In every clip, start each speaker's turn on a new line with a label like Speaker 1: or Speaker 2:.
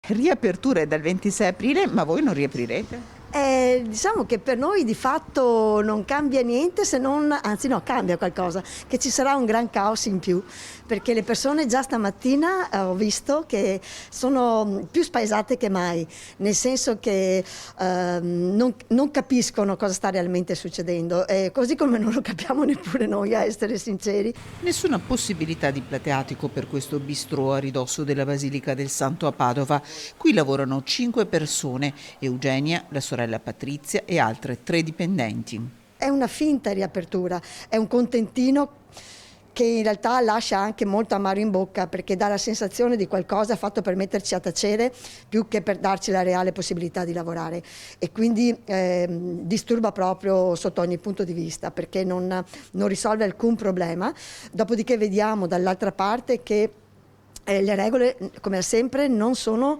Speaker 1: Riaperture dal 26 aprile, ma voi non riaprirete?
Speaker 2: Diciamo che per noi di fatto non cambia niente, se non, anzi no, cambia qualcosa, che ci sarà un gran caos in più, perché le persone già stamattina ho visto che sono più spaesate che mai, nel senso che non capiscono cosa sta realmente succedendo, così come non lo capiamo neppure noi, a essere sinceri.
Speaker 1: Nessuna possibilità di plateatico per questo bistrò a ridosso della Basilica del Santo a Padova. Qui lavorano 5 persone: Eugenia, la sorella Patrizia e altre 3 dipendenti.
Speaker 2: È una finta riapertura, è un contentino che in realtà lascia anche molto amaro in bocca, perché dà la sensazione di qualcosa fatto per metterci a tacere più che per darci la reale possibilità di lavorare, e quindi disturba proprio sotto ogni punto di vista, perché non risolve alcun problema. Dopodiché vediamo dall'altra parte che le regole, come sempre, non sono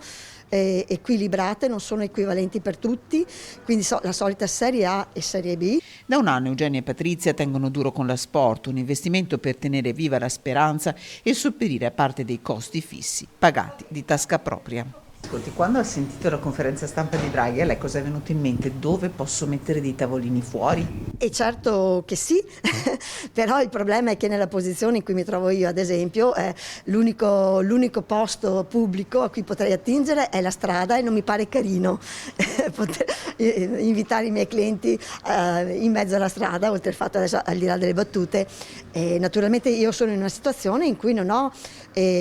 Speaker 2: equilibrate, non sono equivalenti per tutti, quindi la solita Serie A e Serie B.
Speaker 1: Da un anno Eugenia e Patrizia tengono duro con la Sport, un investimento per tenere viva la speranza e sopperire a parte dei costi fissi pagati di tasca propria. Ascolti, quando ha sentito la conferenza stampa di Draghi, a lei cosa è venuto in mente? Dove posso mettere dei tavolini fuori?
Speaker 2: E certo che sì, però il problema è che nella posizione in cui mi trovo io, ad esempio, l'unico posto pubblico a cui potrei attingere è la strada, e non mi pare carino invitare i miei clienti in mezzo alla strada, oltre al fatto, adesso, al di là delle battute. Naturalmente io sono in una situazione in cui non ho,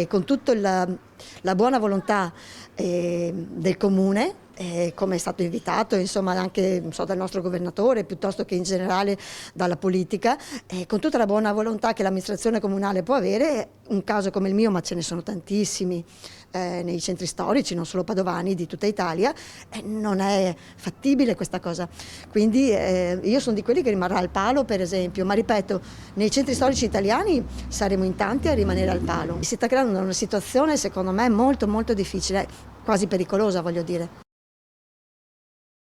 Speaker 2: con tutta la buona volontà del comune, come è stato invitato, insomma, anche dal nostro governatore, piuttosto che in generale dalla politica, con tutta la buona volontà che l'amministrazione comunale può avere, un caso come il mio, ma ce ne sono tantissimi nei centri storici, non solo padovani, di tutta Italia, non è fattibile questa cosa. Quindi io sono di quelli che rimarrà al palo, per esempio, ma ripeto, nei centri storici italiani saremo in tanti a rimanere al palo. Si sta creando una situazione, secondo me, molto molto difficile, quasi pericolosa, voglio dire.